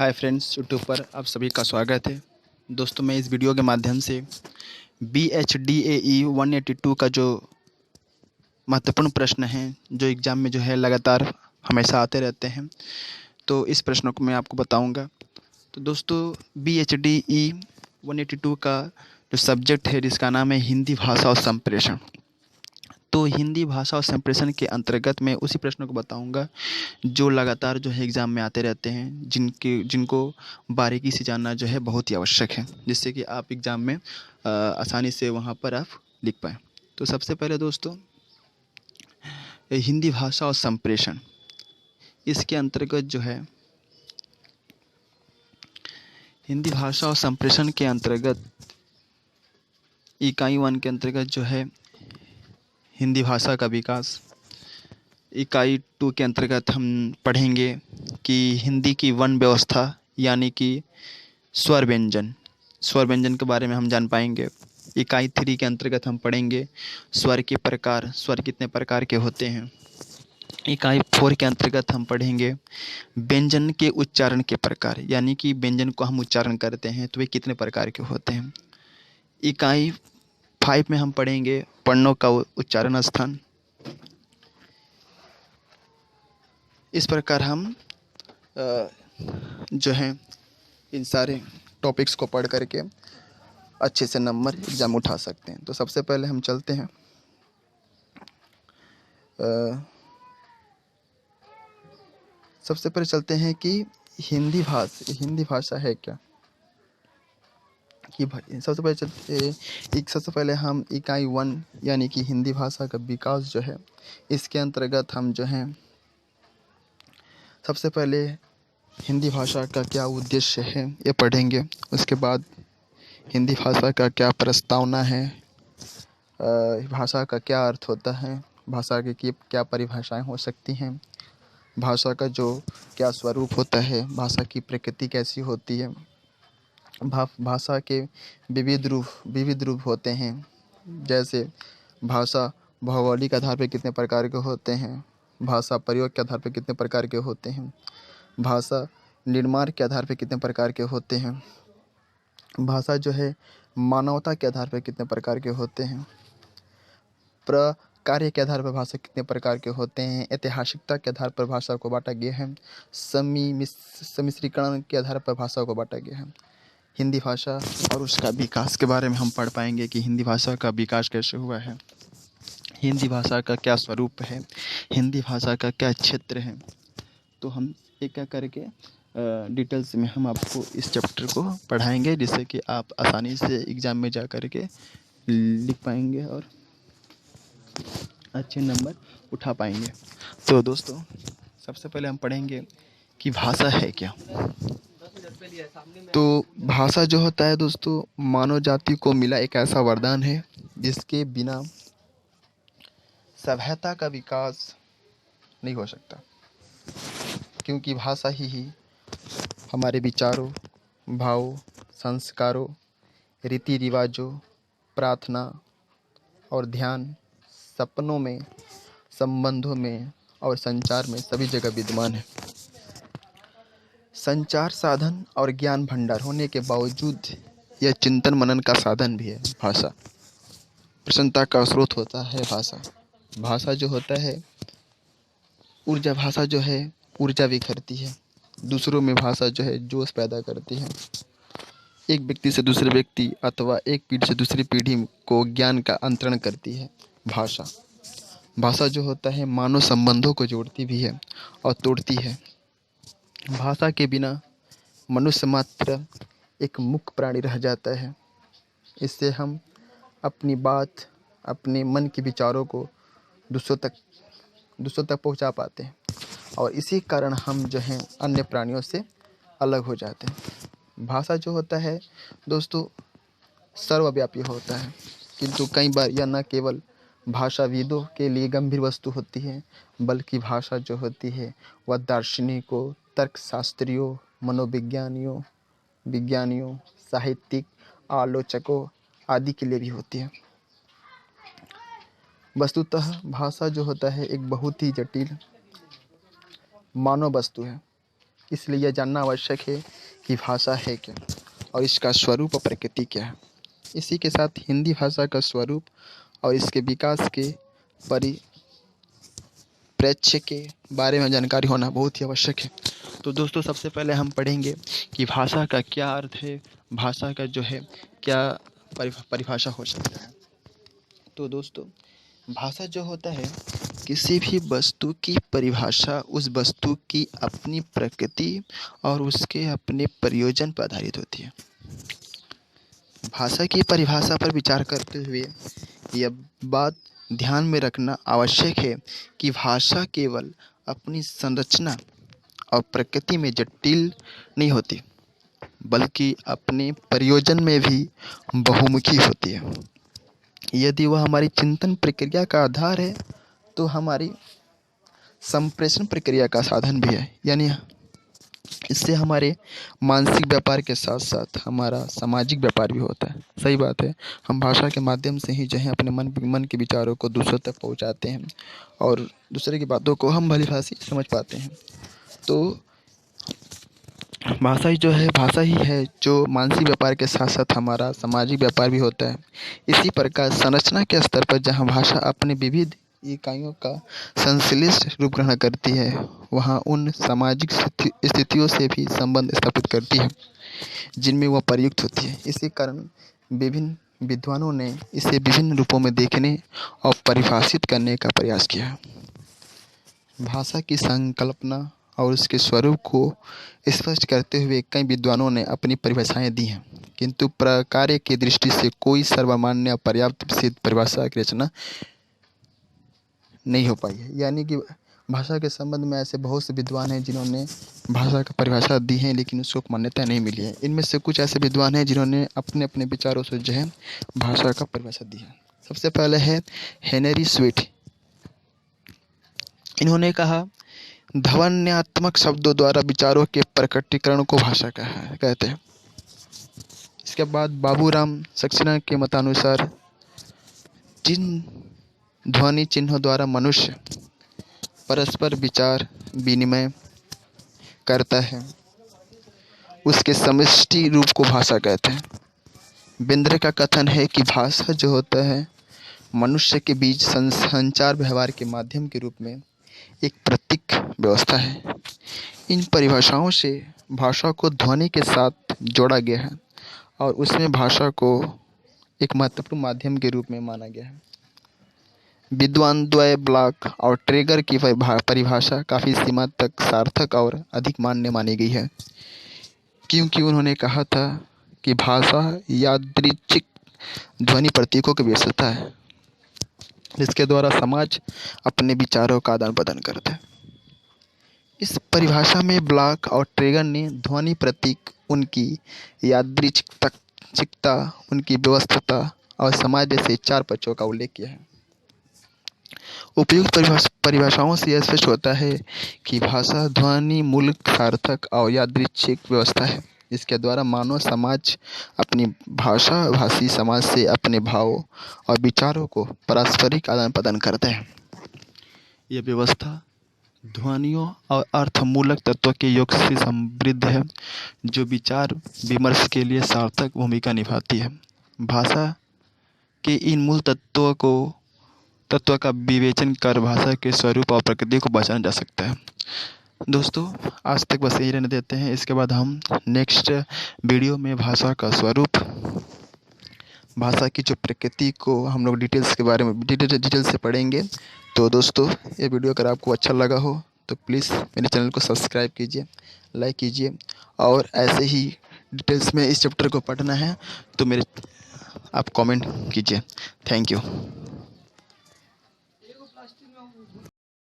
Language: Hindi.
हाय फ्रेंड्स, यूट्यूब पर आप सभी का स्वागत है। दोस्तों, मैं इस वीडियो के माध्यम से BHDAE 182 का जो महत्वपूर्ण प्रश्न है, जो एग्ज़ाम में जो है लगातार हमेशा आते रहते हैं, तो इस प्रश्नों को मैं आपको बताऊंगा। तो दोस्तों, BHDE 182 का जो सब्जेक्ट है, जिसका नाम है हिंदी भाषा और संप्रेषण। तो हिंदी भाषा और संप्रेषण के अंतर्गत मैं उसी प्रश्नों को बताऊंगा जो लगातार जो है एग्ज़ाम में आते रहते हैं, जिनको बारीकी से जानना जो है बहुत ही आवश्यक है, जिससे कि आप एग्ज़ाम में आसानी से वहाँ पर आप लिख पाएँ। तो सबसे पहले दोस्तों, हिंदी भाषा और संप्रेषण, इसके अंतर्गत जो है हिंदी भाषा और संप्रेषण के अंतर्गत इकाई 1 के अंतर्गत जो है हिंदी भाषा का विकास, इकाई 2 के अंतर्गत हम पढ़ेंगे कि हिंदी की वर्ण व्यवस्था यानी कि स्वर व्यंजन के बारे में हम जान पाएंगे। इकाई 3 के अंतर्गत हम पढ़ेंगे स्वर के प्रकार, स्वर कितने प्रकार के होते हैं। इकाई 4 के अंतर्गत हम पढ़ेंगे व्यंजन के उच्चारण के प्रकार, यानी कि व्यंजन को हम उच्चारण करते हैं तो वे कितने प्रकार के होते हैं। इकाई 5 में हम पढ़ेंगे वर्णों का उच्चारण स्थान। इस प्रकार हम जो है इन सारे टॉपिक्स को पढ़ करके अच्छे से नंबर एग्ज़ाम उठा सकते हैं। तो सबसे पहले हम चलते हैं सबसे पहले चलते हैं कि हिंदी भाषा है क्या। कि सबसे पहले हम इकाई 1 यानी कि हिंदी भाषा का विकास जो है, इसके अंतर्गत हम जो है सबसे पहले हिंदी भाषा का क्या उद्देश्य है ये पढ़ेंगे। उसके बाद हिंदी भाषा का क्या प्रस्तावना है, भाषा का क्या अर्थ होता है, भाषा की क्या परिभाषाएं हो सकती हैं, भाषा का जो क्या स्वरूप होता है, भाषा की प्रकृति कैसी होती है, भाषा के विविध रूप होते हैं। जैसे भाषा भौगोलिक आधार पर कितने प्रकार के होते हैं, भाषा प्रयोग के आधार पर कितने प्रकार के होते हैं, भाषा निर्माण के आधार पर कितने प्रकार के होते हैं, भाषा जो है मानवता के आधार पर कितने प्रकार के होते हैं, कार्य के आधार पर भाषा कितने प्रकार के होते हैं, ऐतिहासिकता के आधार पर भाषा को बांटा गया है, सम्मिश्रीकरण के आधार पर भाषा को बांटा गया है। हिंदी भाषा और उसका विकास के बारे में हम पढ़ पाएंगे कि हिंदी भाषा का विकास कैसे हुआ है, हिंदी भाषा का क्या स्वरूप है, हिंदी भाषा का क्या क्षेत्र है। तो हम एक एक करके डिटेल्स में हम आपको इस चैप्टर को पढ़ाएंगे, जिससे कि आप आसानी से एग्ज़ाम में जा कर के लिख पाएंगे और अच्छे नंबर उठा पाएंगे। तो दोस्तों, सबसे पहले हम पढ़ेंगे कि भाषा है क्या। तो भाषा जो होता है दोस्तों, मानव जाति को मिला एक ऐसा वरदान है जिसके बिना सभ्यता का विकास नहीं हो सकता, क्योंकि भाषा ही हमारे विचारों, भावों, संस्कारों, रीति रिवाजों, प्रार्थना और ध्यान, सपनों में, संबंधों में और संचार में सभी जगह विद्यमान है। संचार साधन और ज्ञान भंडार होने के बावजूद यह चिंतन मनन का साधन भी है। भाषा प्रसन्नता का स्रोत होता है। भाषा जो होता है ऊर्जा, भाषा जो है ऊर्जा बिखरती है। दूसरों में भाषा जो है जोश पैदा करती है। एक व्यक्ति से दूसरे व्यक्ति अथवा एक पीढ़ी से दूसरी पीढ़ी को ज्ञान का अंतरण करती है। भाषा जो होता है मानव संबंधों को जोड़ती भी है और तोड़ती है। भाषा के बिना मनुष्य मात्र एक मूक प्राणी रह जाता है। इससे हम अपनी बात, अपने मन के विचारों को दूसरों तक पहुंचा पाते हैं, और इसी कारण हम जो हैं अन्य प्राणियों से अलग हो जाते हैं। भाषा जो होता है दोस्तों सर्वव्यापी होता है, किंतु कई बार यह न केवल भाषाविदों के लिए गंभीर वस्तु होती है, बल्कि भाषा जो होती है वह दार्शनिकों, तर्कशास्त्रियों, विज्ञानियों, साहित्यिक, आलोचकों आदि के लिए भी होती है। वस्तुतः भाषा जो होता है एक बहुत ही जटिल मानव वस्तु है। इसलिए यह जानना आवश्यक है कि भाषा है क्या और इसका स्वरूप और प्रकृति क्या है। इसी के साथ हिंदी भाषा का स्वरूप और इसके विकास के परिप्रेक्ष्य के बारे में जानकारी होना बहुत ही आवश्यक है। तो दोस्तों, सबसे पहले हम पढ़ेंगे कि भाषा का क्या अर्थ है, भाषा का जो है क्या परिभाषा हो सकता है। तो दोस्तों, भाषा जो होता है किसी भी वस्तु की परिभाषा उस वस्तु की अपनी प्रकृति और उसके अपने प्रयोजन पर आधारित होती है। भाषा की परिभाषा पर विचार करते हुए यह बात ध्यान में रखना आवश्यक है कि भाषा केवल अपनी संरचना और प्रकृति में जटिल नहीं होती, बल्कि अपने प्रयोजन में भी बहुमुखी होती है। यदि वह हमारी चिंतन प्रक्रिया का आधार है तो हमारी संप्रेषण प्रक्रिया का साधन भी है। यानी इससे हमारे मानसिक व्यापार के साथ साथ हमारा सामाजिक व्यापार भी होता है। सही बात है, हम भाषा के माध्यम से ही जो है अपने मन के विचारों को दूसरों तक पहुंचाते हैं और दूसरे की बातों को हम भलीभांति समझ पाते हैं। तो भाषा ही है जो मानसिक व्यापार के साथ साथ हमारा सामाजिक व्यापार भी होता है। इसी प्रकार संरचना के स्तर पर जहाँ भाषा अपने विविध इकाइयों का संश्लिष्ट रूप ग्रहण करती है, वहाँ उन सामाजिक स्थितियों से भी संबंध स्थापित करती है जिनमें वह प्रयुक्त होती है। इसी कारण विभिन्न विद्वानों ने इसे विभिन्न रूपों में देखने और परिभाषित करने का प्रयास किया है। भाषा की संकल्पना और उसके स्वरूप को स्पष्ट करते हुए कई विद्वानों ने अपनी परिभाषाएं दी हैं, किंतु प्रकार्य की दृष्टि से कोई सर्वमान्य पर्याप्त सिद्ध परिभाषा की रचना नहीं हो पाई है। यानी कि भाषा के संबंध में ऐसे बहुत से विद्वान हैं जिन्होंने भाषा का परिभाषा दी है, लेकिन उसको मान्यता नहीं मिली है। इनमें से कुछ ऐसे विद्वान हैं जिन्होंने अपने अपने विचारों से जो है भाषा का परिभाषा दी है। सबसे पहले है हेनरी स्वीट। इन्होंने कहा, ध्वन्यात्मक शब्दों द्वारा विचारों के प्रकटीकरण को भाषा कहते हैं। इसके बाद बाबूराम सक्सेना के मतानुसार जिन ध्वनि चिन्हों द्वारा मनुष्य परस्पर विचार विनिमय करता है उसके समष्टि रूप को भाषा कहते हैं। बिंद्रे का कथन है कि भाषा जो होता है मनुष्य के बीच संचार व्यवहार के माध्यम के रूप में एक प्रतीक व्यवस्था है। इन परिभाषाओं से भाषा को ध्वनि के साथ जोड़ा गया है और उसमें भाषा को एक महत्वपूर्ण माध्यम के रूप में माना गया है। विद्वान द्वय ब्लॉक और ट्रेगर की परिभाषा काफ़ी सीमा तक सार्थक और अधिक मान्य मानी गई है, क्योंकि उन्होंने कहा था कि भाषा यादृच्छिक ध्वनि प्रतीकों की व्यवस्था है जिसके द्वारा समाज अपने विचारों का आदान प्रदान करता है। इस परिभाषा में ब्लॉक और ट्रेगर ने ध्वनि प्रतीक, उनकी यादृच्छिकता, उनकी व्यवस्था और समाज जैसे 4 पक्षों का उल्लेख किया है। उपयुक्त परिभाषाओं से यह स्पष्ट होता है कि भाषा ध्वनि मूलक सार्थक और यादृच्छिक व्यवस्था है जिसके द्वारा मानव समाज अपनी भाषी समाज से अपने भावों और विचारों को पारस्परिक आदान प्रदान करते हैं। यह व्यवस्था ध्वनियों और अर्थमूलक तत्वों के योग से समृद्ध है जो विचार विमर्श के लिए सार्थक भूमिका निभाती है। भाषा के इन मूल तत्वों का विवेचन कर भाषा के स्वरूप और प्रकृति को पहचाना जा सकता है। दोस्तों, आज तक बस यही रहने देते हैं। इसके बाद हम नेक्स्ट वीडियो में भाषा का स्वरूप, भाषा की जो प्रकृति को हम लोग डिटेल्स के बारे में डिटेल से पढ़ेंगे। तो दोस्तों, ये वीडियो अगर आपको अच्छा लगा हो तो प्लीज़ मेरे चैनल को सब्सक्राइब कीजिए, लाइक कीजिए और ऐसे ही डिटेल्स में इस चैप्टर को पढ़ना है तो आप कमेंट कीजिए। Thank you.